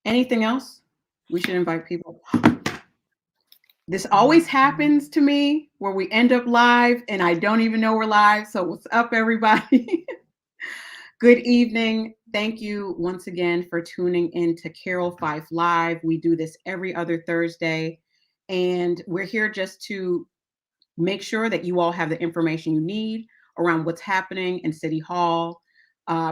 Anything else? We should invite people. This always happens to me where we end up live and I don't even know we're live. So what's up, everybody? Good evening. Thank you once again for tuning in to Carroll Fife Live. We do this every other Thursday, and we're here just to make sure that you all have the information you need around what's happening in City Hall.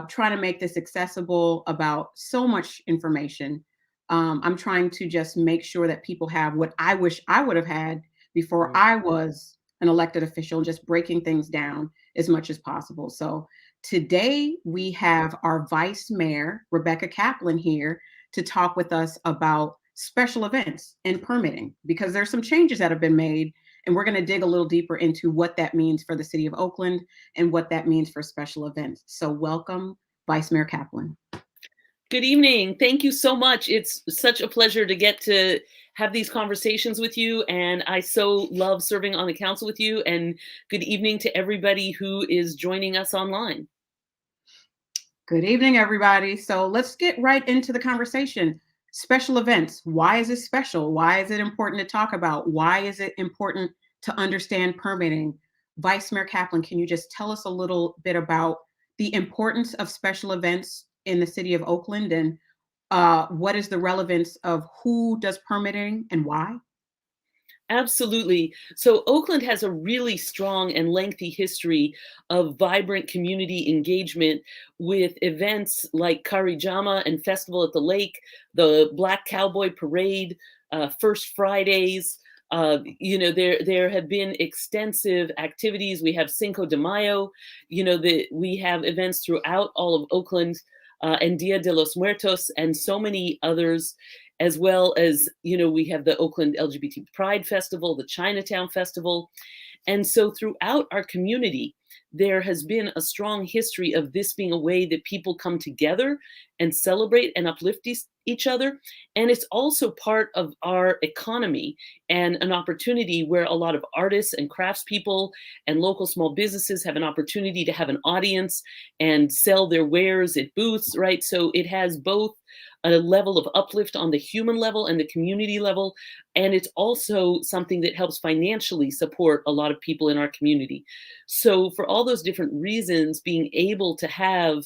Trying to make this accessible about so much information. I'm trying to just make sure that people have what I wish I would have had before I was an elected official, just breaking things down as much as possible. So today we have our Vice Mayor, Rebecca Kaplan, here to talk with us about special events and permitting, because there's some changes that have been made, and we're going to dig a little deeper into what that means for the city of Oakland and what that means for special events. So welcome, Vice Mayor Kaplan. Good evening. Thank you so much. It's such a pleasure to get to have these conversations with you, and I so love serving on the council with you, and good evening to everybody who is joining us online. Good evening, everybody. So let's get right into the conversation. Special events. Why is it special? Why is it important to talk about? Why is it important to understand permitting? Vice Mayor Kaplan, can you just tell us a little bit about the importance of special events in the city of Oakland, and what is the relevance of who does permitting and why? Absolutely. So Oakland has a really strong and lengthy history of vibrant community engagement with events like Karijama and Festival at the Lake, the Black Cowboy Parade, First Fridays. There have been extensive activities. We have Cinco de Mayo. We have events throughout all of Oakland, and Dia de los Muertos, and so many others, as well as, we have the Oakland LGBT Pride Festival, the Chinatown Festival. And so throughout our community, there has been a strong history of this being a way that people come together and celebrate and uplift each other. And it's also part of our economy and an opportunity where a lot of artists and craftspeople and local small businesses have an opportunity to have an audience and sell their wares at booths, right? So it has both a level of uplift on the human level and the community level. And it's also something that helps financially support a lot of people in our community. So for all those different reasons, being able to have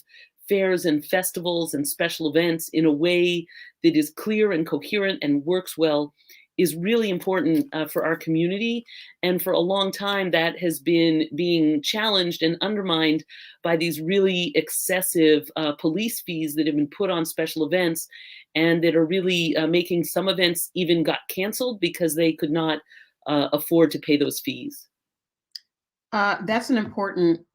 fairs and festivals and special events in a way that is clear and coherent and works well is really important for our community. And for a long time, that has been being challenged and undermined by these really excessive police fees that have been put on special events, and that are really making some events even got canceled because they could not afford to pay those fees. That's an important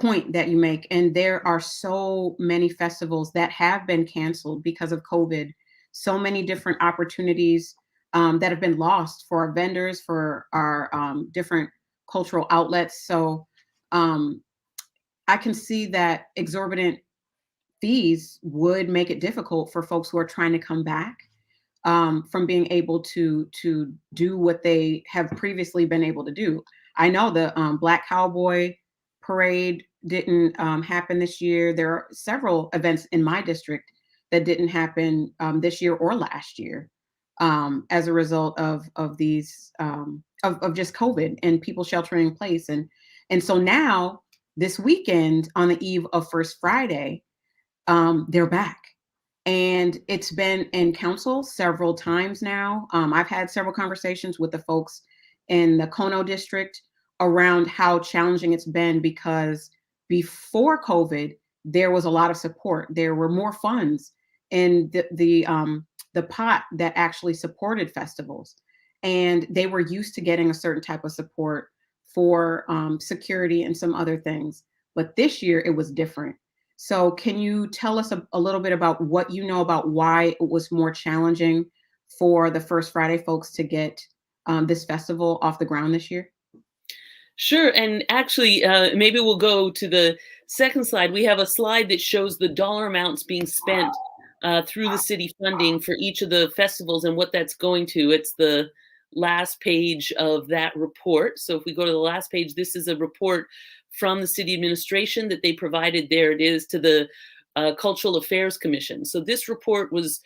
point that you make. And there are so many festivals that have been canceled because of COVID, so many different opportunities that have been lost for our vendors, for our different cultural outlets. So I can see that exorbitant fees would make it difficult for folks who are trying to come back from being able to do what they have previously been able to do. I know the Black Cowboy Parade didn't happen this year. There are several events in my district that didn't happen this year or last year as a result of these of just COVID and people sheltering in place. And so now this weekend, on the eve of First Friday, they're back. And it's been in council several times now. I've had several conversations with the folks in the Kono district around how challenging it's been, because before COVID, there was a lot of support. There were more funds in the pot that actually supported festivals. And they were used to getting a certain type of support for security and some other things. But this year it was different. So can you tell us a little bit about what you know about why it was more challenging for the First Friday folks to get this festival off the ground this year? Sure. And actually, maybe we'll go to the second slide. We have a slide that shows the dollar amounts being spent through the city funding for each of the festivals and what that's going to. It's the last page of that report. So if we go to the last page, this is a report from the city administration that they provided. There it is, to the Cultural Affairs Commission. So this report was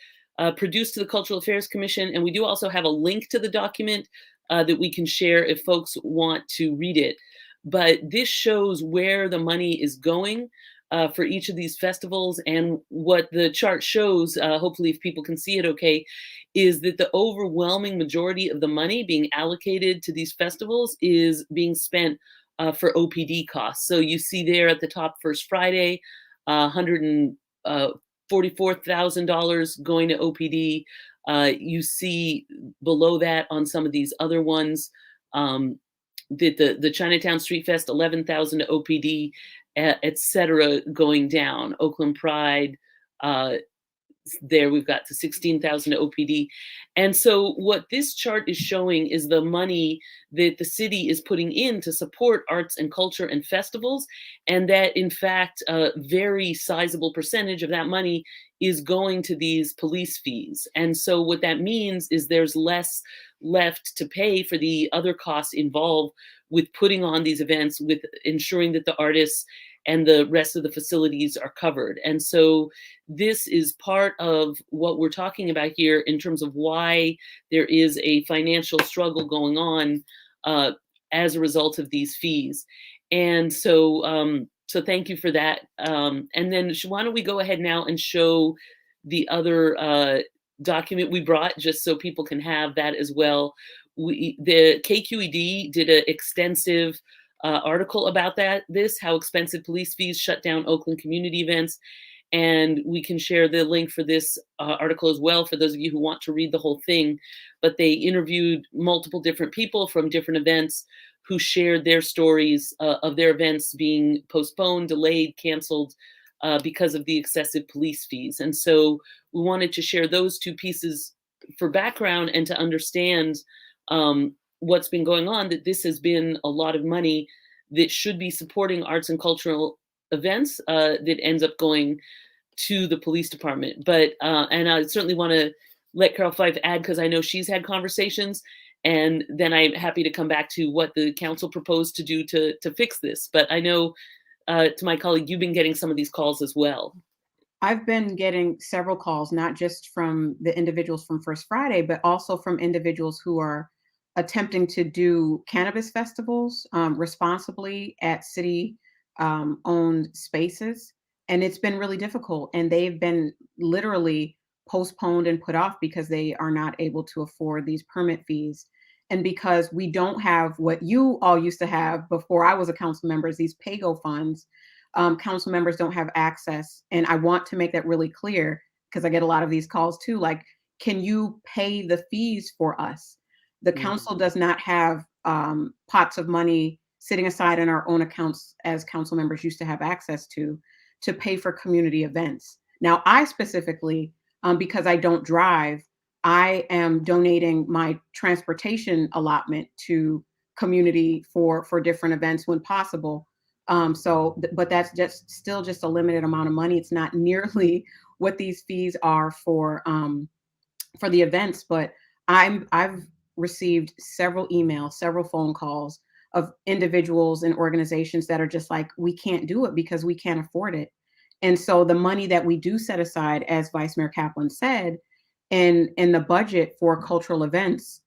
produced to the Cultural Affairs Commission. And we do also have a link to the document that we can share if folks want to read it. But this shows where the money is going for each of these festivals. And what the chart shows, hopefully if people can see it okay, is that the overwhelming majority of the money being allocated to these festivals is being spent for OPD costs. So you see there at the top, First Friday, $144,000 going to OPD. You see below that on some of these other ones, that the Chinatown Street Fest, 11,000 to OPD, et cetera, going down. Oakland Pride, there we've got the 16,000 to OPD. And so what this chart is showing is the money that the city is putting in to support arts and culture and festivals, and that in fact a very sizable percentage of that money is going to these police fees. And so what that means is there's less left to pay for the other costs involved with putting on these events, with ensuring that the artists and the rest of the facilities are covered. And so this is part of what we're talking about here in terms of why there is a financial struggle going on as a result of these fees. And so, so thank you for that. And then why don't we go ahead now and show the other document we brought, just so people can have that as well. The KQED did an extensive article about this, how expensive police fees shut down Oakland community events. And we can share the link for this article as well for those of you who want to read the whole thing. But they interviewed multiple different people from different events who shared their stories of their events being postponed, delayed, canceled because of the excessive police fees. And so we wanted to share those two pieces for background and to understand what's been going on, that this has been a lot of money that should be supporting arts and cultural events that ends up going to the police department. But, and I certainly want to let Carroll Fife add, because I know she's had conversations, and then I'm happy to come back to what the council proposed to do to fix this. But I know, to my colleague, you've been getting some of these calls as well. I've been getting several calls, not just from the individuals from First Friday, but also from individuals who are attempting to do cannabis festivals responsibly at city owned spaces. And it's been really difficult. And they've been literally postponed and put off because they are not able to afford these permit fees. And because we don't have what you all used to have before I was a council member, these PAYGO funds, council members don't have access. And I want to make that really clear, because I get a lot of these calls too, like, can you pay the fees for us? The council does not have pots of money sitting aside in our own accounts, as council members used to have access to pay for community events. Now, I specifically, because I don't drive, I am donating my transportation allotment to community for different events when possible. But that's still just a limited amount of money. It's not nearly what these fees are for the events. But I've received several emails, several phone calls of individuals and organizations that are just like, we can't do it because we can't afford it. And so the money that we do set aside, as Vice Mayor Kaplan said, in the budget for cultural events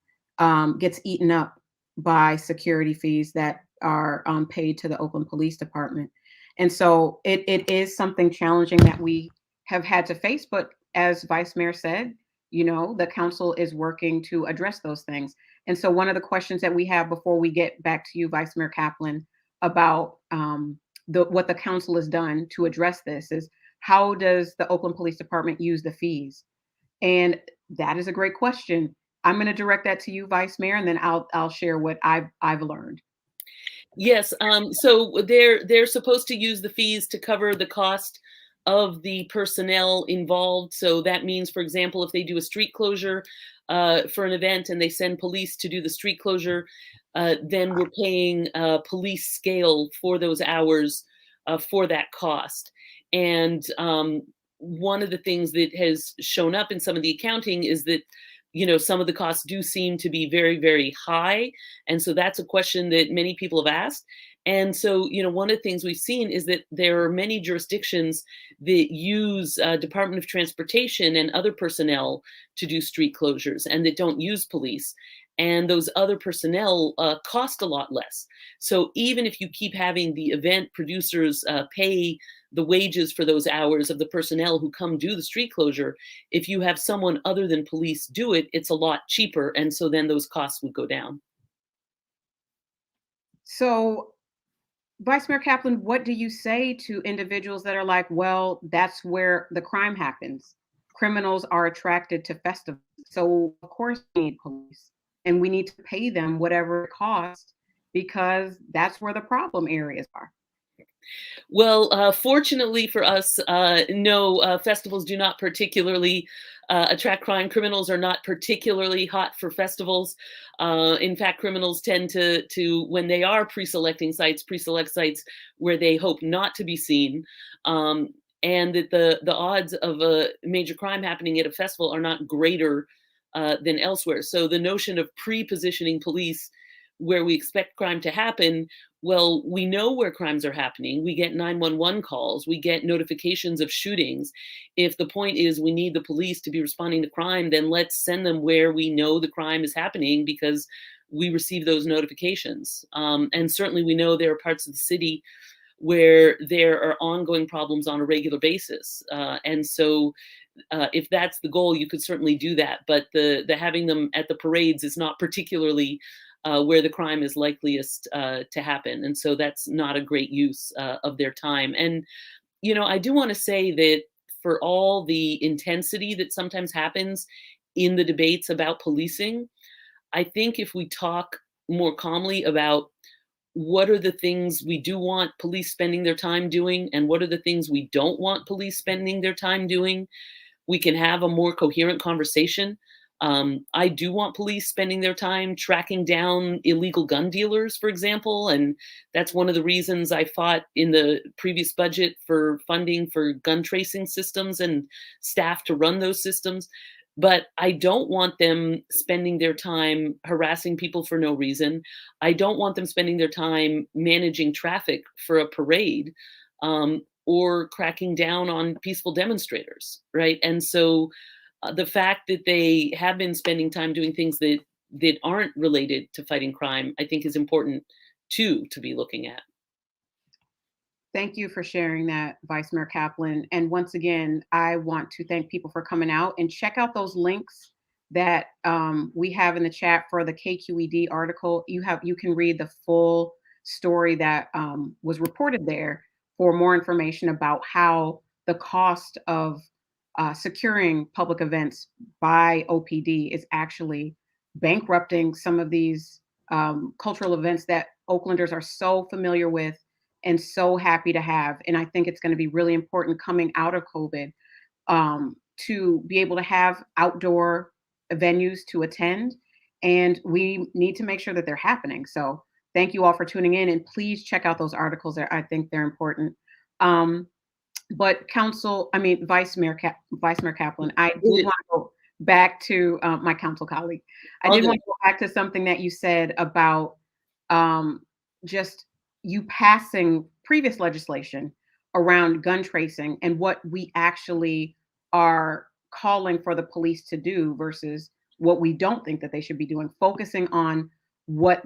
gets eaten up by security fees that are paid to the Oakland Police Department. And so it is something challenging that we have had to face. But as Vice Mayor said, you know, the council is working to address those things. And so one of the questions that we have before we get back to you, Vice Mayor Kaplan, about what the council has done to address this is, how does the Oakland Police Department use the fees? And that is a great question. I'm going to direct that to you, Vice Mayor, and then I'll share what I've learned. Yes, so they're supposed to use the fees to cover the cost of the personnel involved. So that means, for example, if they do a street closure for an event and they send police to do the street closure, then we're paying police scale for those hours for that cost. And one of the things that has shown up in some of the accounting is that, you know, some of the costs do seem to be very, very high. And so that's a question that many people have asked. And so, one of the things we've seen is that there are many jurisdictions that use Department of Transportation and other personnel to do street closures and that don't use police. And those other personnel cost a lot less. So even if you keep having the event producers pay the wages for those hours of the personnel who come do the street closure, if you have someone other than police do it, it's a lot cheaper. And so then those costs would go down. So, Vice Mayor Kaplan, what do you say to individuals that are like, well, that's where the crime happens? Criminals are attracted to festivals. So, of course, we need police and we need to pay them whatever it costs because that's where the problem areas are. Well, fortunately for us, no, festivals do not particularly attract crime. Criminals are not particularly hot for festivals. In fact, criminals tend to when they are pre-select sites where they hope not to be seen, and that the odds of a major crime happening at a festival are not greater than elsewhere. So the notion of pre-positioning police where we expect crime to happen, well, we know where crimes are happening. We get 911 calls. We get notifications of shootings. If the point is we need the police to be responding to crime, then let's send them where we know the crime is happening because we receive those notifications. And certainly we know there are parts of the city where there are ongoing problems on a regular basis. And so if that's the goal, you could certainly do that. But the having them at the parades is not particularly where the crime is likeliest to happen. And so that's not a great use of their time. And, I do want to say that for all the intensity that sometimes happens in the debates about policing, I think if we talk more calmly about what are the things we do want police spending their time doing and what are the things we don't want police spending their time doing, we can have a more coherent conversation. I do want police spending their time tracking down illegal gun dealers, for example, and that's one of the reasons I fought in the previous budget for funding for gun tracing systems and staff to run those systems. But I don't want them spending their time harassing people for no reason. I don't want them spending their time managing traffic for a parade, or cracking down on peaceful demonstrators, right? And so the fact that they have been spending time doing things that aren't related to fighting crime, I think is important too to be looking at. Thank you for sharing that, Vice Mayor Kaplan. And once again, I want to thank people for coming out and check out those links that we have in the chat for the KQED article. You can read the full story that was reported there for more information about how the cost of securing public events by OPD is actually bankrupting some of these cultural events that Oaklanders are so familiar with and so happy to have. And I think it's going to be really important coming out of COVID to be able to have outdoor venues to attend. And we need to make sure that they're happening. So thank you all for tuning in. And please check out those articles. I think they're important. But Vice Mayor Kaplan, I did want to go back to my council colleague. I did want to go back to something that you said about just you passing previous legislation around gun tracing and what we actually are calling for the police to do versus what we don't think that they should be doing, focusing on what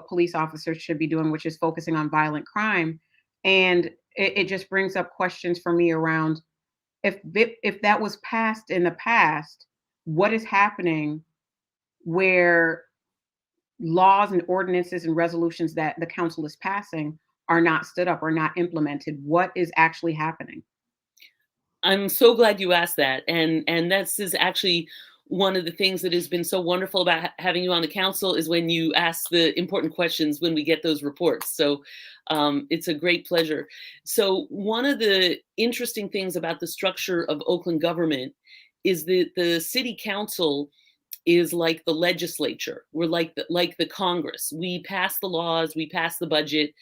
police officers should be doing, which is focusing on violent crime. And it just brings up questions for me around if that was passed in the past, what is happening where laws and ordinances and resolutions that the council is passing are not stood up or not implemented? What is actually happening? I'm so glad you asked that. And this is actually one of the things that has been so wonderful about having you on the council is when you ask the important questions when we get those reports. So it's a great pleasure. So one of the interesting things about the structure of Oakland government is that the city council is like the legislature. We're like the Congress. We pass the laws, we pass the budget.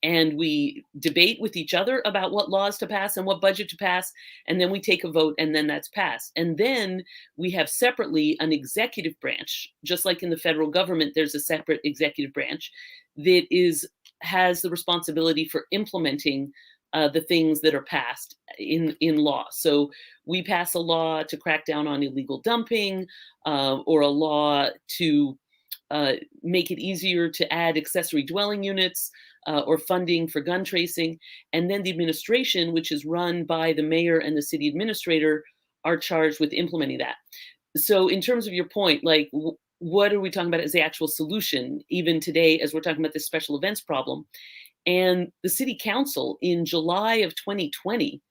and we debate with each other about what laws to pass and what budget to pass, and then we take a vote, and then that's passed. And then we have separately an executive branch, just like in the federal government, there's a separate executive branch that has the responsibility for implementing the things that are passed in law. So we pass a law to crack down on illegal dumping, or a law to make it easier to add accessory dwelling units, or funding for gun tracing. And then the administration, which is run by the mayor and the city administrator, are charged with implementing that. So in terms of your point, like what are we talking about as the actual solution, even today, as we're talking about this special events problem? And the city council in July of 2020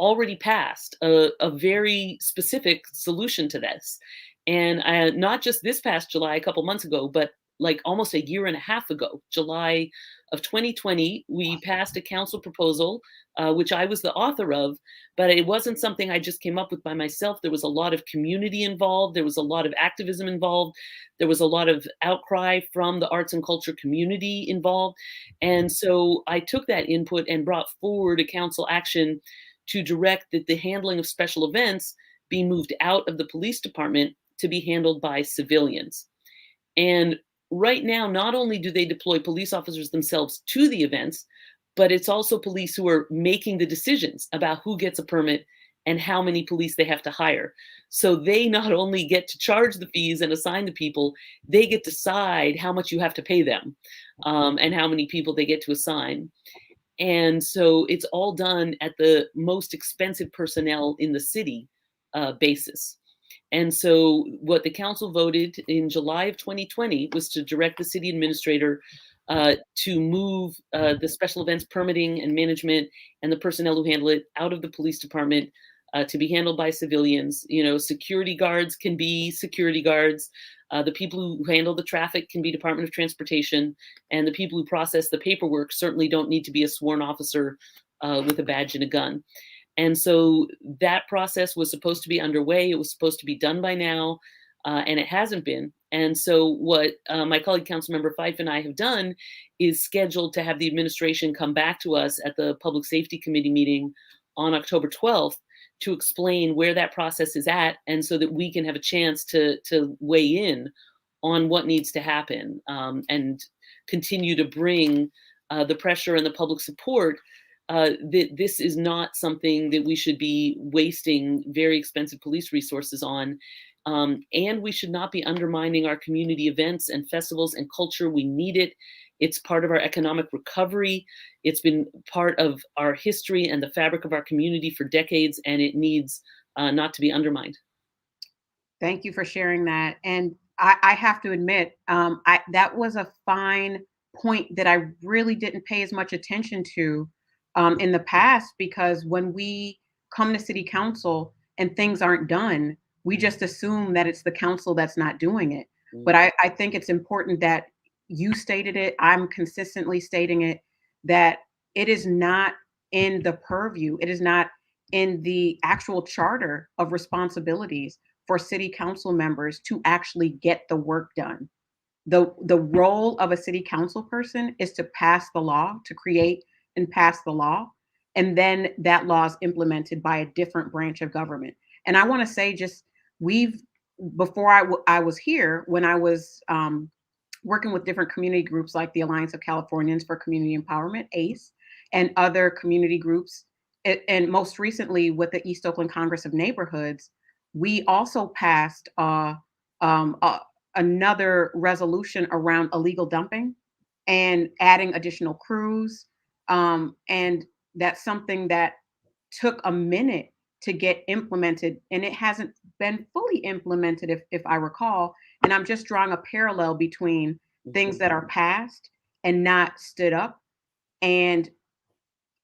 already passed a very specific solution to this. And not just this past July, a couple months ago, but like almost a year and a half ago, July of 2020, we passed a council proposal, which I was the author of, but it wasn't something I just came up with by myself. There was a lot of community involved. There was a lot of activism involved. There was a lot of outcry from the arts and culture community involved. And so I took that input and brought forward a council action to direct that the handling of special events be moved out of the police department to be handled by civilians. And right now, not only do they deploy police officers themselves to the events, but it's also police who are making the decisions about who gets a permit and how many police they have to hire. So they not only get to charge the fees and assign the people, they get to decide how much you have to pay them, and how many people they get to assign. And so it's all done at the most expensive personnel in the city basis. And so what the council voted in July of 2020 was to direct the city administrator to move the special events permitting and management and the personnel who handle it out of the police department to be handled by civilians. You know, security guards can be security guards. The people who handle the traffic can be Department of Transportation, and the people who process the paperwork certainly don't need to be a sworn officer with a badge and a gun. And so that process was supposed to be underway. It was supposed to be done by now, and it hasn't been. And so what my colleague, Councilmember Fife, and I have done is scheduled to have the administration come back to us at the Public Safety Committee meeting on October 12th to explain where that process is at, and so that we can have a chance to weigh in on what needs to happen, and continue to bring the pressure and the public support that this is not something that we should be wasting very expensive police resources on. And we should not be undermining our community events and festivals and culture. We need it. It's part of our economic recovery. It's been part of our history and the fabric of our community for decades, and it needs not to be undermined. Thank you for sharing that. And I have to admit, that was a fine point that I really didn't pay as much attention to in the past, because when we come to city council and things aren't done, we just assume that it's the council that's not doing it. But I think it's important that you stated it, I'm consistently stating it, that it is not in the purview, it is not in the actual charter of responsibilities for city council members to actually get the work done. The role of a city council person is to pass the law, to create and pass the law, and then that law is implemented by a different branch of government. And I want to say, just we've before I was here, when I was working with different community groups like the Alliance of Californians for Community Empowerment, ACE, and other community groups, and most recently with the East Oakland Congress of Neighborhoods, we also passed another resolution around illegal dumping and adding additional crews. And that's something that took a minute to get implemented, and it hasn't been fully implemented, if I recall. And I'm just drawing a parallel between things that are passed and not stood up, and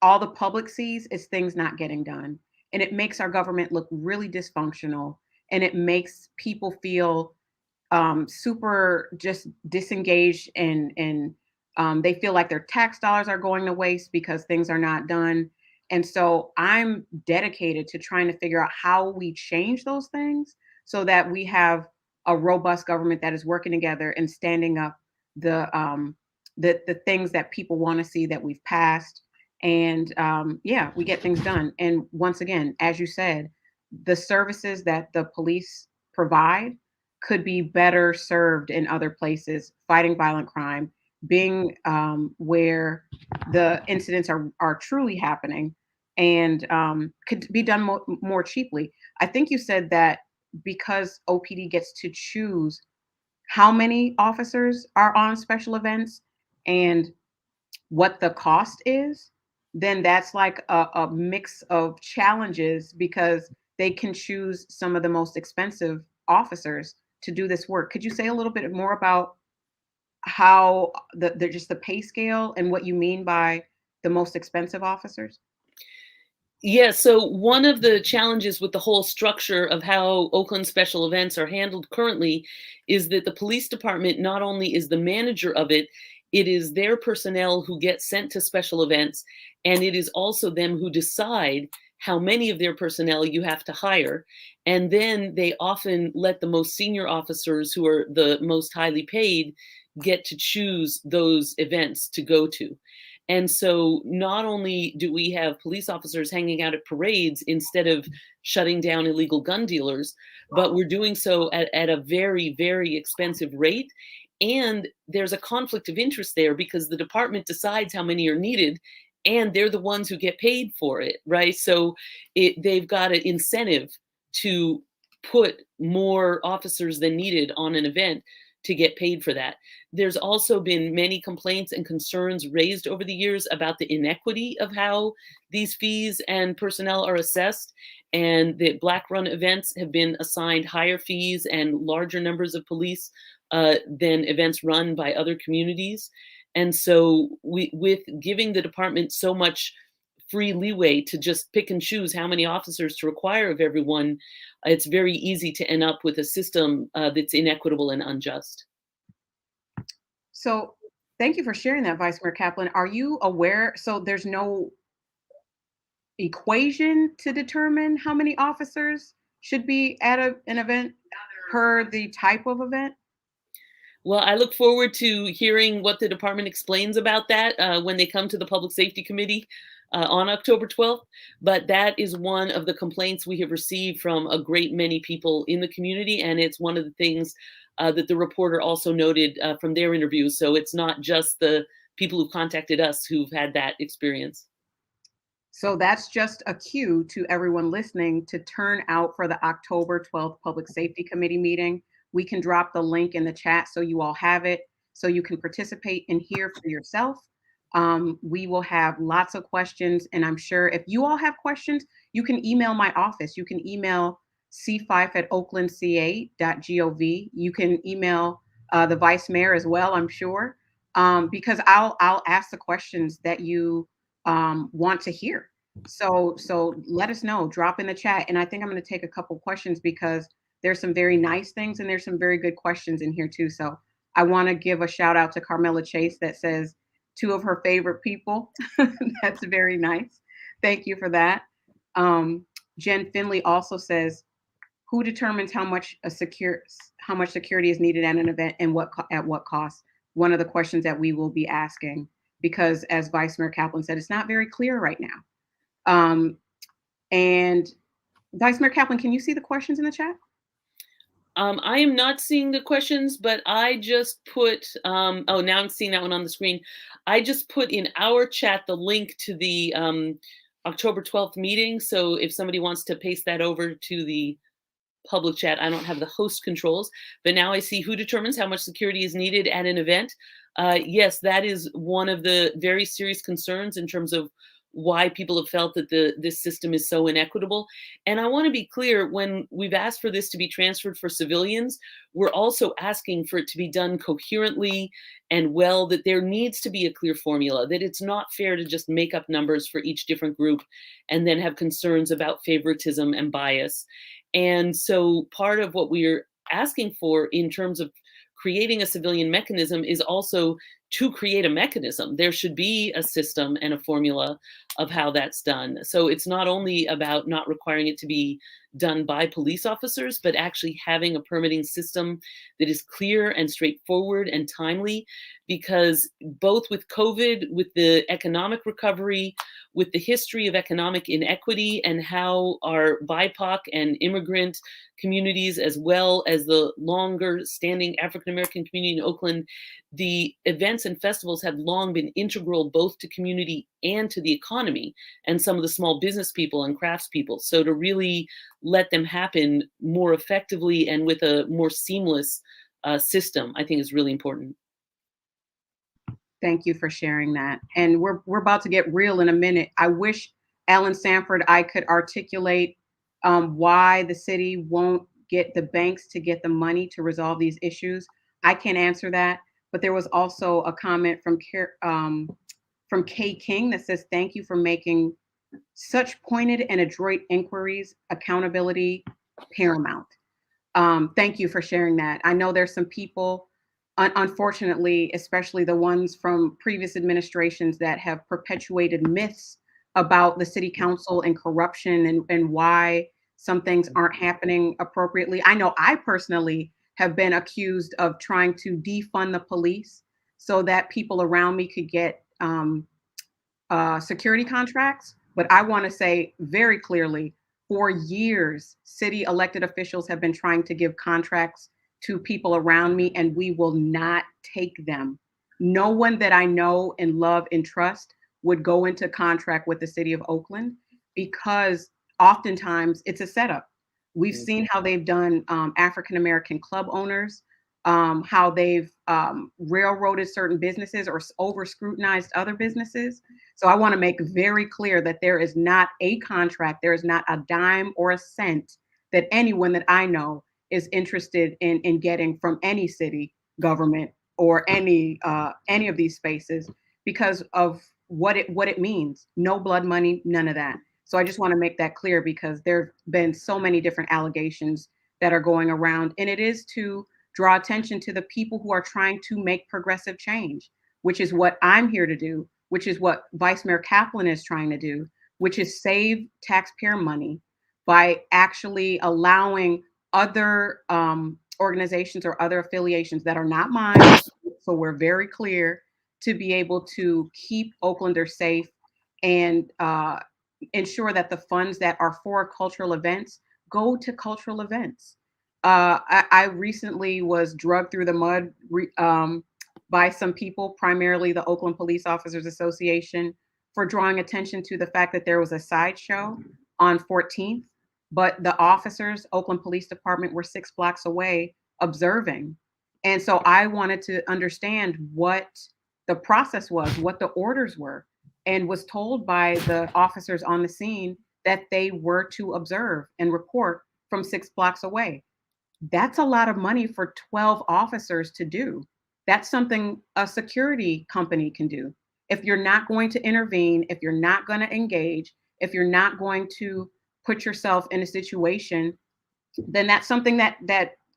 all the public sees is things not getting done. And it makes our government look really dysfunctional, and it makes people feel super just disengaged, and they feel like their tax dollars are going to waste because things are not done. And so I'm dedicated to trying to figure out how we change those things so that we have a robust government that is working together and standing up the the things that people want to see that we've passed. And yeah, we get things done. And once again, as you said, the services that the police provide could be better served in other places, fighting violent crime, being where the incidents are truly happening, and could be done more cheaply. I think you said that because OPD gets to choose how many officers are on special events and what the cost is, then that's like a mix of challenges because they can choose some of the most expensive officers to do this work. Could you say a little bit more about how the just the pay scale and what you mean by the most expensive officers? Yeah, so one of the challenges with the whole structure of how Oakland special events are handled currently is that the police department not only is the manager of it, it is their personnel who get sent to special events, and it is also them who decide how many of their personnel you have to hire. And then they often let the most senior officers, who are the most highly paid, get to choose those events to go to. And so not only do we have police officers hanging out at parades instead of shutting down illegal gun dealers, but we're doing so at a very, very expensive rate. And there's a conflict of interest there because the department decides how many are needed and they're the ones who get paid for it, right? So they've got an incentive to put more officers than needed on an event to get paid for that. There's also been many complaints and concerns raised over the years about the inequity of how these fees and personnel are assessed, and that Black run events have been assigned higher fees and larger numbers of police than events run by other communities. And so with giving the department so much free leeway to just pick and choose how many officers to require of everyone, it's very easy to end up with a system that's inequitable and unjust. So thank you for sharing that, Vice Mayor Kaplan. Are you aware? So there's no equation to determine how many officers should be at an event per the type of event? Well, I look forward to hearing what the department explains about that when they come to the Public Safety Committee on October 12th. But that is one of the complaints we have received from a great many people in the community. And it's one of the things that the reporter also noted from their interviews. So it's not just the people who contacted us who've had that experience. So that's just a cue to everyone listening to turn out for the October 12th Public Safety Committee meeting. We can drop the link in the chat so you all have it, so you can participate and hear for yourself. We will have lots of questions, and I'm sure if you all have questions, you can email my office. You can email c5@oaklandca.gov. You can email the vice mayor as well, I'm sure, because I'll ask the questions that you want to hear. So let us know. Drop in the chat, and I think I'm going to take a couple questions because there's some very nice things and there's some very good questions in here too. So I want to give a shout out to Carmela Chase that says two of her favorite people. That's very nice. Thank you for that. Jen Finley also says, who determines how much security is needed at an event and at what cost? One of the questions that we will be asking, because as Vice Mayor Kaplan said, it's not very clear right now. And Vice Mayor Kaplan, can you see the questions in the chat? I am not seeing the questions, but I just put, oh, now I'm seeing that one on the screen. I just put in our chat the link to the October 12th meeting. So if somebody wants to paste that over to the public chat, I don't have the host controls, but now I see who determines how much security is needed at an event. Yes, that is one of the very serious concerns in terms of why people have felt that this system is so inequitable. And I want to be clear, when we've asked for this to be transferred for civilians, we're also asking for it to be done coherently and well, that there needs to be a clear formula, that it's not fair to just make up numbers for each different group and then have concerns about favoritism and bias. And so part of what we're asking for in terms of creating a civilian mechanism is also to create a mechanism. There should be a system and a formula of how that's done. So it's not only about not requiring it to be done by police officers, but actually having a permitting system that is clear and straightforward and timely, because both with COVID, with the economic recovery, with the history of economic inequity, and how our BIPOC and immigrant communities, as well as the longer standing African American community in Oakland, the events and festivals have long been integral both to community and to the economy and some of the small business people and craftspeople. So to really let them happen more effectively and with a more seamless system, I think is really important. Thank you for sharing that. And we're about to get real in a minute. I wish, Alan Sanford, I could articulate why the city won't get the banks to get the money to resolve these issues. I can't answer that. But there was also a comment from Kay King that says, "Thank you for making such pointed and adroit inquiries. Accountability paramount." Thank you for sharing that. I know there's some people, unfortunately, especially the ones from previous administrations, that have perpetuated myths about the city council and corruption, and why some things aren't happening appropriately. I know I personally have been accused of trying to defund the police so that people around me could get security contracts. But I want to say very clearly, for years, city elected officials have been trying to give contracts to people around me, and we will not take them. No one that I know and love and trust would go into contract with the city of Oakland, because oftentimes it's a setup. We've seen how they've done African American club owners, how they've railroaded certain businesses or over scrutinized other businesses. So I want to make very clear that there is not a contract, there is not a dime or a cent that anyone that I know is interested in getting from any city government or any of these spaces, because of what it means. No blood money, none of that. So I just want to make that clear, because there have been so many different allegations that are going around, and it is to draw attention to the people who are trying to make progressive change, which is what I'm here to do, which is what Vice Mayor Kaplan is trying to do, which is save taxpayer money by actually allowing other organizations or other affiliations that are not mine, so we're very clear, to be able to keep Oaklanders safe and ensure that the funds that are for cultural events go to cultural events. I recently was dragged through the mud by some people, primarily the Oakland Police Officers Association, for drawing attention to the fact that there was a sideshow on 14th, but the officers, Oakland Police Department, were 6 blocks away observing. And so I wanted to understand what the process was, what the orders were, and was told by the officers on the scene that they were to observe and report from 6 blocks away. That's a lot of money for 12 officers to do. That's something a security company can do. If you're not going to intervene, if you're not going to engage, if you're not going to put yourself in a situation, then that's something that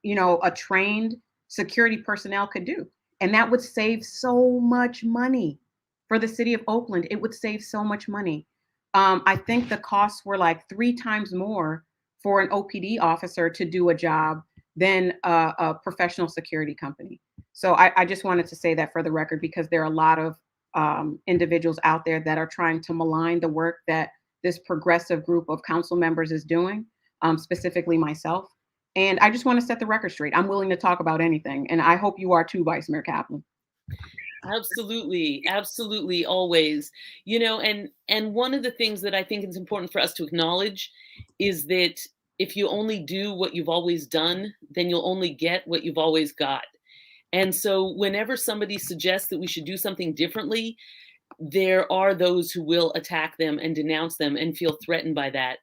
a trained security personnel could do. And that would save so much money for the city of Oakland. It would save so much money. I think the costs were like 3 times more for an OPD officer to do a job than a professional security company. So I just wanted to say that for the record, because there are a lot of individuals out there that are trying to malign the work that this progressive group of council members is doing, specifically myself. And I just want to set the record straight. I'm willing to talk about anything. And I hope you are too, Vice Mayor Kaplan. Absolutely, absolutely, always. And one of the things that I think is important for us to acknowledge is that if you only do what you've always done, then you'll only get what you've always got. And so whenever somebody suggests that we should do something differently, there are those who will attack them and denounce them and feel threatened by that.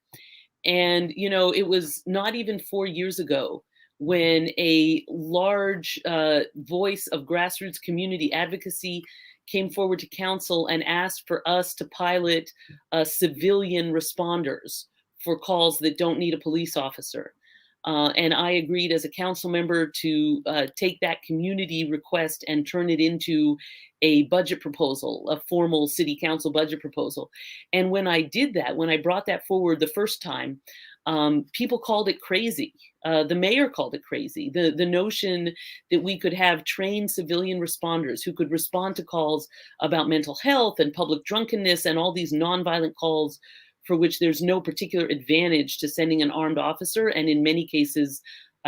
And, it was not even 4 years ago when a large voice of grassroots community advocacy came forward to council and asked for us to pilot civilian responders for calls that don't need a police officer. And I agreed as a council member to take that community request and turn it into a budget proposal, a formal city council budget proposal. And when I did that, when I brought that forward the first time, people called it crazy. The mayor called it crazy. The notion that we could have trained civilian responders who could respond to calls about mental health and public drunkenness and all these nonviolent calls for which there's no particular advantage to sending an armed officer. And in many cases,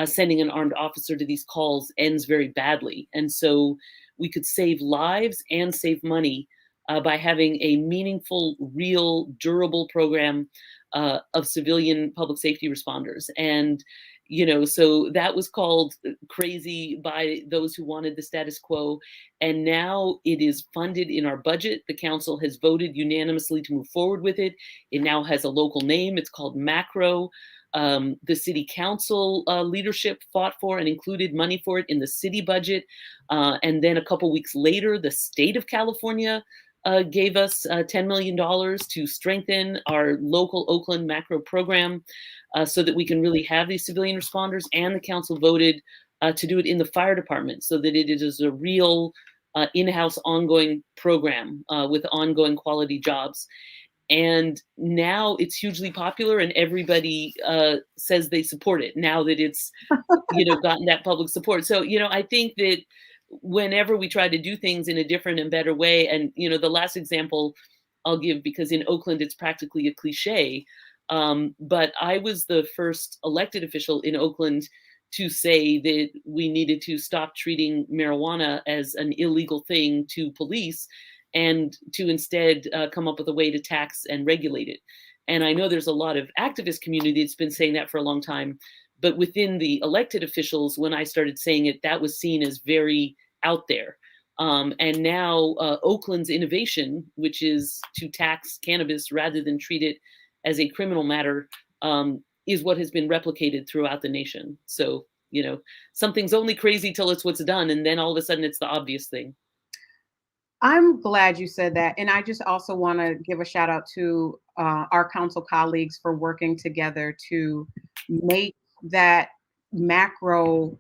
sending an armed officer to these calls ends very badly. And so we could save lives and save money by having a meaningful, real, durable program of civilian public safety responders. And, so that was called crazy by those who wanted the status quo. And now it is funded in our budget. The council has voted unanimously to move forward with it. It now has a local name. It's called Macro. The city council leadership fought for and included money for it in the city budget. And then a couple weeks later, the state of California gave us $10 million to strengthen our local Oakland macro program so that we can really have these civilian responders. And the council voted to do it in the fire department so that it is a real in-house ongoing program with ongoing quality jobs. And now it's hugely popular and everybody says they support it now that it's, gotten that public support. So, I think that whenever we try to do things in a different and better way, and, the last example I'll give, because in Oakland, it's practically a cliche, but I was the first elected official in Oakland to say that we needed to stop treating marijuana as an illegal thing to police and to instead come up with a way to tax and regulate it. And I know there's a lot of activist community that's been saying that for a long time, but within the elected officials, when I started saying it, that was seen as very out there. And now Oakland's innovation, which is to tax cannabis rather than treat it as a criminal matter, is what has been replicated throughout the nation. So, something's only crazy till it's what's done. And then all of a sudden it's the obvious thing. I'm glad you said that. And I just also want to give a shout out to our council colleagues for working together to make that macro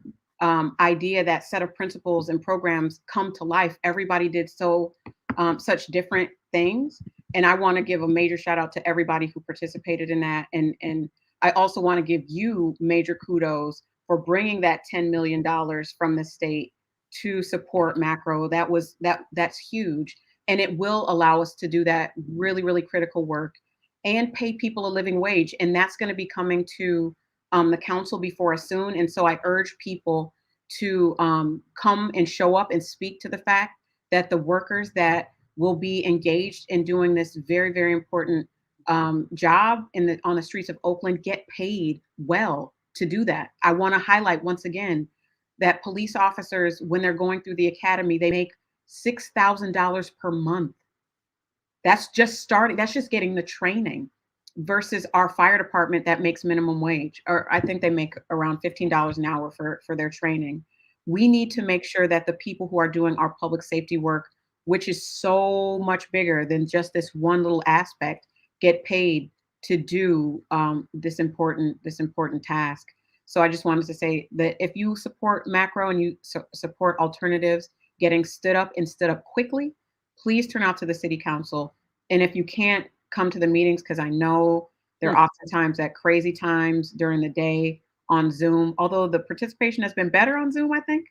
idea, that set of principles and programs come to life. Everybody did such different things. And I want to give a major shout out to everybody who participated in that. And I also want to give you major kudos for bringing that $10 million from the state to support macro. That's huge. And it will allow us to do that really, really critical work and pay people a living wage. And that's going to be coming to the council before us soon. And so I urge people to come and show up and speak to the fact that the workers that will be engaged in doing this very, very important job on the streets of Oakland get paid well to do that. I want to highlight once again that police officers, when they're going through the academy, they make $6,000 per month. That's just starting. That's just getting the training versus our fire department that makes minimum wage, or I think they make around $15 an hour for their training. We need to make sure that the people who are doing our public safety work, which is so much bigger than just this one little aspect, get paid to do this important task. So I just wanted to say that if you support macro and you support alternatives getting stood up quickly, please turn out to the city council. And if you can't come to the meetings, because I know they're oftentimes at crazy times during the day on Zoom, although the participation has been better on Zoom, I think,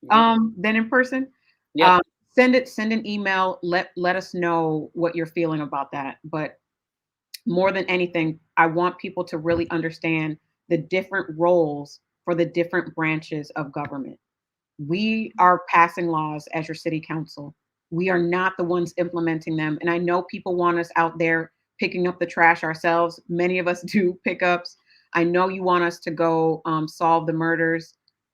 than in person. Yep. Send an email. Let us know what you're feeling about that. But more than anything, I want people to really understand the different roles for the different branches of government. We are passing laws as your city council. We are not the ones implementing them. And I know people want us out there picking up the trash ourselves. Many of us do pickups. I know you want us to go solve the murders.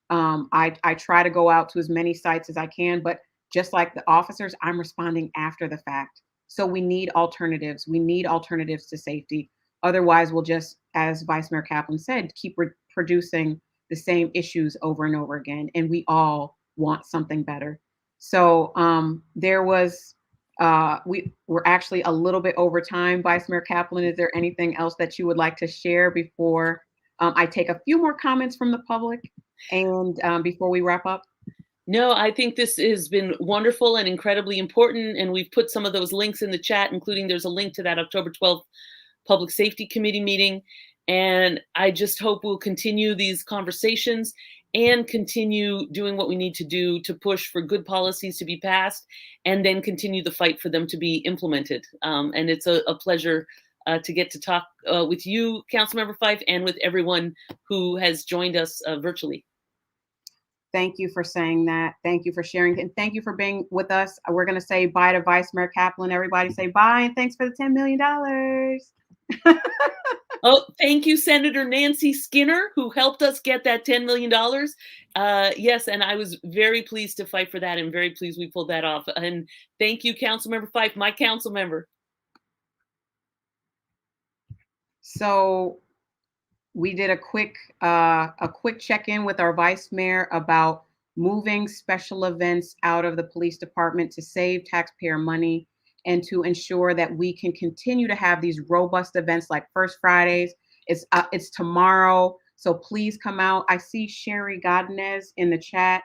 I try to go out to as many sites as I can, but just like the officers, I'm responding after the fact. So we need alternatives. We need alternatives to safety. Otherwise, we'll just, as Vice Mayor Kaplan said, keep producing the same issues over and over again. And we all want something better. So we were actually a little bit over time. Vice Mayor Kaplan, is there anything else that you would like to share before I take a few more comments from the public and before we wrap up. No, I think this has been wonderful and incredibly important. And we've put some of those links in the chat, including there's a link to that October 12th Public Safety Committee meeting. And I just hope we'll continue these conversations and continue doing what we need to do to push for good policies to be passed and then continue the fight for them to be implemented. And it's a pleasure to get to talk with you, Councilmember Fife, and with everyone who has joined us virtually. Thank you for saying that. Thank you for sharing. And thank you for being with us. We're going to say bye to Vice Mayor Kaplan. Everybody say bye and thanks for the $10 million. Oh, thank you, Senator Nancy Skinner, who helped us get that $10 million. Yes, and I was very pleased to fight for that and very pleased we pulled that off. And thank you, Councilmember Fife, my council member. So we did a quick check-in with our vice mayor about moving special events out of the police department to save taxpayer money and to ensure that we can continue to have these robust events like First Fridays. It's tomorrow, so please come out. I see Sherry Godinez in the chat.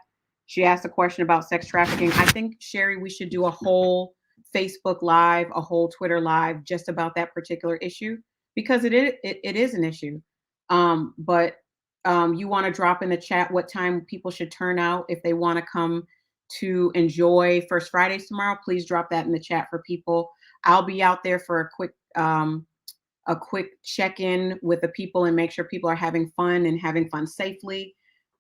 She asked a question about sex trafficking. I think, Sherry, we should do a whole Facebook Live, a whole Twitter Live just about that particular issue because it is an issue. But you want to drop in the chat what time people should turn out if they want to come to enjoy First Fridays tomorrow. Please drop that in the chat for people. I'll be out there for a quick check-in with the people and make sure people are having fun and having fun safely.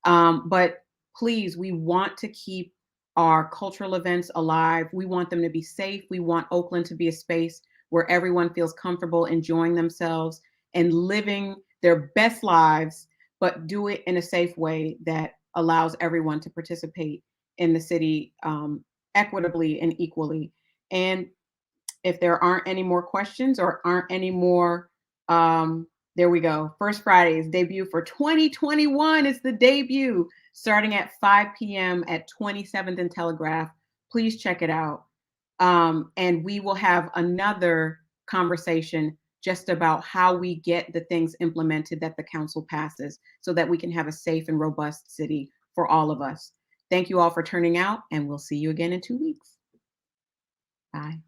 But please, we want to keep our cultural events alive. We want them to be safe. We want Oakland to be a space where everyone feels comfortable enjoying themselves and living their best lives, but do it in a safe way that allows everyone to participate in the city equitably and equally. And if there aren't any more questions or aren't any more, there we go. First Friday's debut for 2021 is the debut starting at 5 p.m. at 27th and Telegraph. Please check it out. And we will have another conversation just about how we get the things implemented that the council passes so that we can have a safe and robust city for all of us. Thank you all for turning out, and we'll see you again in 2 weeks. Bye.